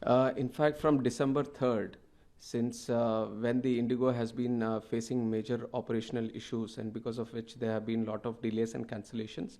In fact, from December 3rd, since when the IndiGo has been facing major operational issues, and because of which there have been a lot of delays and cancellations,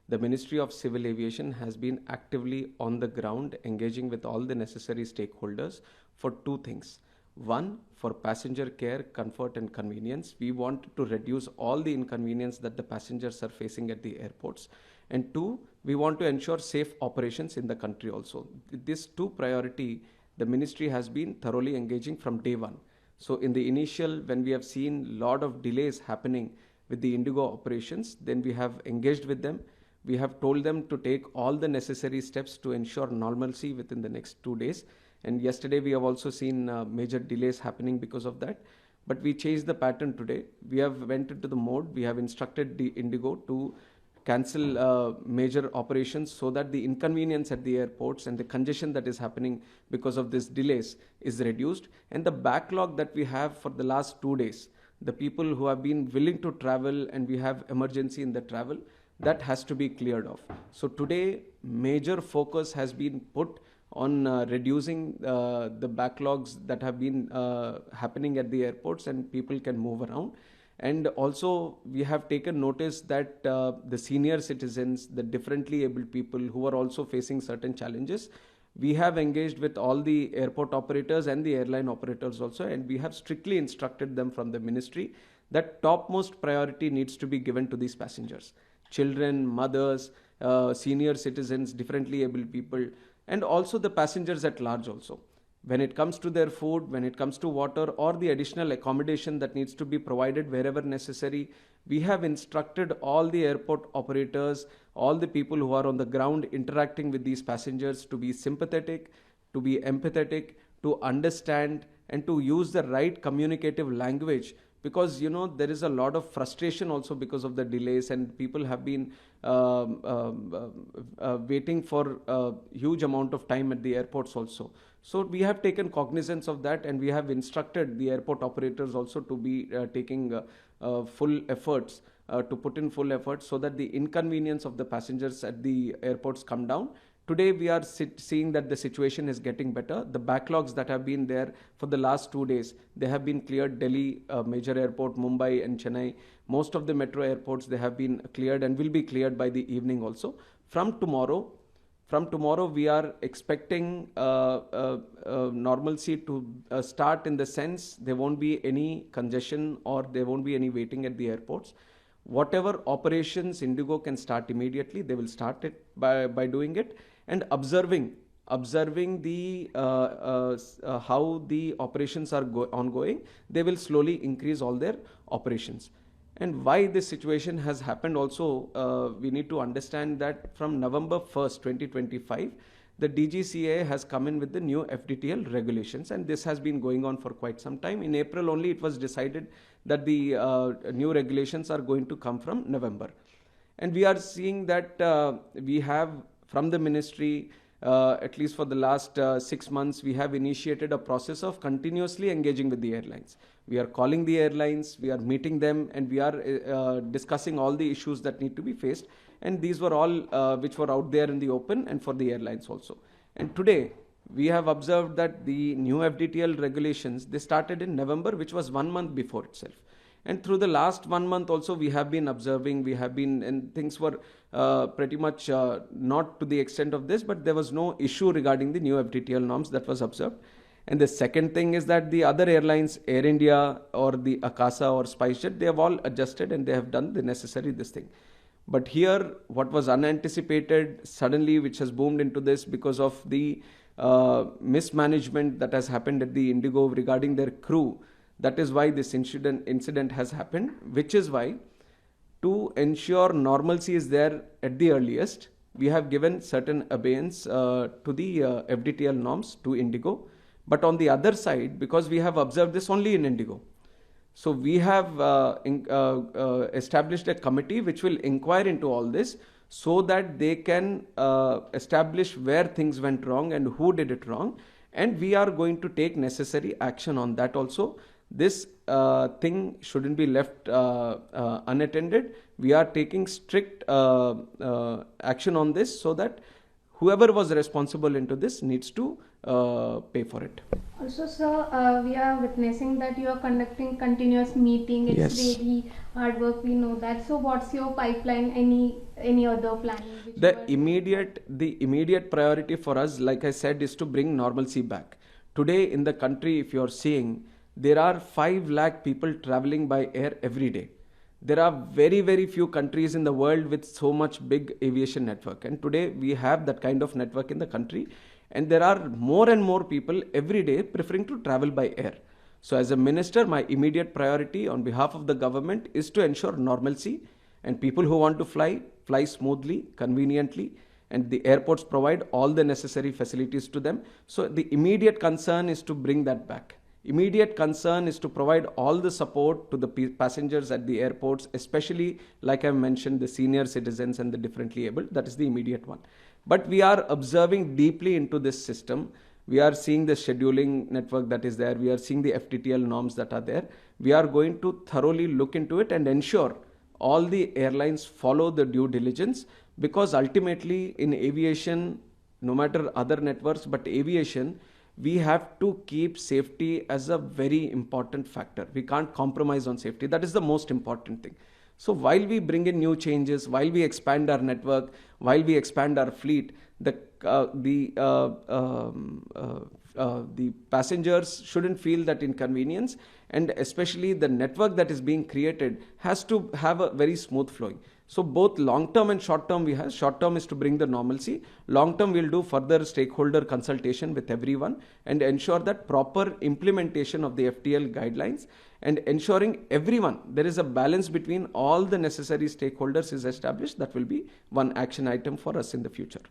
the Ministry of Civil Aviation has been actively on the ground engaging with all the necessary stakeholders for two things. One, for passenger care, comfort and convenience. We want to reduce all the inconvenience that the passengers are facing at the airports. And two, we want to ensure safe operations in the country also. This two priority, the ministry has been thoroughly engaging from day one. So in the initial, when we have seen a lot of delays happening with the IndiGo operations, then we have engaged with them. We have told them to take all the necessary steps to ensure normalcy within the next 2 days. And yesterday we have also seen major delays happening because of that. But we changed the pattern today. We have went into the mode. We have instructed the IndiGo to cancel major operations so that the inconvenience at the airports and the congestion that is happening because of these delays is reduced. And the backlog that we have for the last 2 days, the people who have been willing to travel and we have emergency in the travel, that has to be cleared off. So today, major focus has been put on reducing the backlogs that have been happening at the airports, and people can move around. And also, we have taken notice that the senior citizens, the differently abled people who are also facing certain challenges, we have engaged with all the airport operators and the airline operators also, and we have strictly instructed them from the ministry that topmost priority needs to be given to these passengers. Children, mothers, senior citizens, differently abled people, and also the passengers at large also. When it comes to their food, when it comes to water or the additional accommodation that needs to be provided wherever necessary, we have instructed all the airport operators, all the people who are on the ground interacting with these passengers to be sympathetic, to be empathetic, to understand and to use the right communicative language, because there is a lot of frustration also because of the delays, and people have been waiting for a huge amount of time at the airports also. So we have taken cognizance of that, and we have instructed the airport operators also to be taking full efforts, to put in full efforts so that the inconvenience of the passengers at the airports come down. Today we are seeing that the situation is getting better. The backlogs that have been there for the last 2 days, they have been cleared. Delhi, major airport, Mumbai and Chennai, most of the metro airports, they have been cleared and will be cleared by the evening also. From tomorrow, we are expecting normalcy to start, in the sense there won't be any congestion or there won't be any waiting at the airports. Whatever operations IndiGo can start immediately, they will start it by doing it, and observing the how the operations are ongoing. They will slowly increase all their operations. And why this situation has happened also, we need to understand that from November 1st, 2025, the DGCA has come in with the new FDTL regulations, and this has been going on for quite some time. In April only it was decided that the new regulations are going to come from November. And we are seeing that we have, from the ministry, at least for the last 6 months, we have initiated a process of continuously engaging with the airlines. We are calling the airlines, we are meeting them, and we are discussing all the issues that need to be faced. And these were all which were out there in the open, and for the airlines also. And today, we have observed that the new FDTL regulations, they started in November, which was 1 month before itself. And through the last 1 month also, we have been observing, and things were pretty much not to the extent of this, but there was no issue regarding the new FDTL norms that was observed. And the second thing is that the other airlines, Air India or the Akasa or SpiceJet, they have all adjusted and they have done the necessary this thing. But here, what was unanticipated suddenly, which has boomed into this because of the mismanagement that has happened at the IndiGo regarding their crew, that is why this incident has happened, which is why, to ensure normalcy is there at the earliest, we have given certain abeyance to the FDTL norms to IndiGo. But on the other side, because we have observed this only in IndiGo, so we have established a committee which will inquire into all this, so that they can establish where things went wrong and who did it wrong. And we are going to take necessary action on that also. This thing shouldn't be left unattended. We are taking strict action on this, so that whoever was responsible into this needs to pay for it. Also, sir, we are witnessing that you are conducting continuous meeting. It's Yes. really hard work. We know that. So, what's your pipeline? Any other planning? Which you The are immediate priority for us, like I said, is to bring normalcy back. Today in the country, if you're seeing, there are 5 lakh people traveling by air every day. There are very, very few countries in the world with so much big aviation network. And today we have that kind of network in the country. And there are more and more people every day preferring to travel by air. So as a minister, my immediate priority on behalf of the government is to ensure normalcy, and people who want to fly smoothly, conveniently, and the airports provide all the necessary facilities to them. So the immediate concern is to bring that back. Immediate concern is to provide all the support to the passengers at the airports, especially, like I mentioned, the senior citizens and the differently abled. That is the immediate one. But we are observing deeply into this system. We are seeing the scheduling network that is there. We are seeing the FTTL norms that are there. We are going to thoroughly look into it and ensure all the airlines follow the due diligence, because ultimately in aviation, no matter other networks, but aviation, we have to keep safety as a very important factor. We can't compromise on safety. That is the most important thing. So while we bring in new changes, while we expand our network, while we expand our fleet, the passengers shouldn't feel that inconvenience, and especially the network that is being created has to have a very smooth flowing. So both long term and short term we have. Short term is to bring the normalcy. Long term we'll do further stakeholder consultation with everyone and ensure that proper implementation of the FTL guidelines, and ensuring everyone, there is a balance between all the necessary stakeholders is established. That will be one action item for us in the future.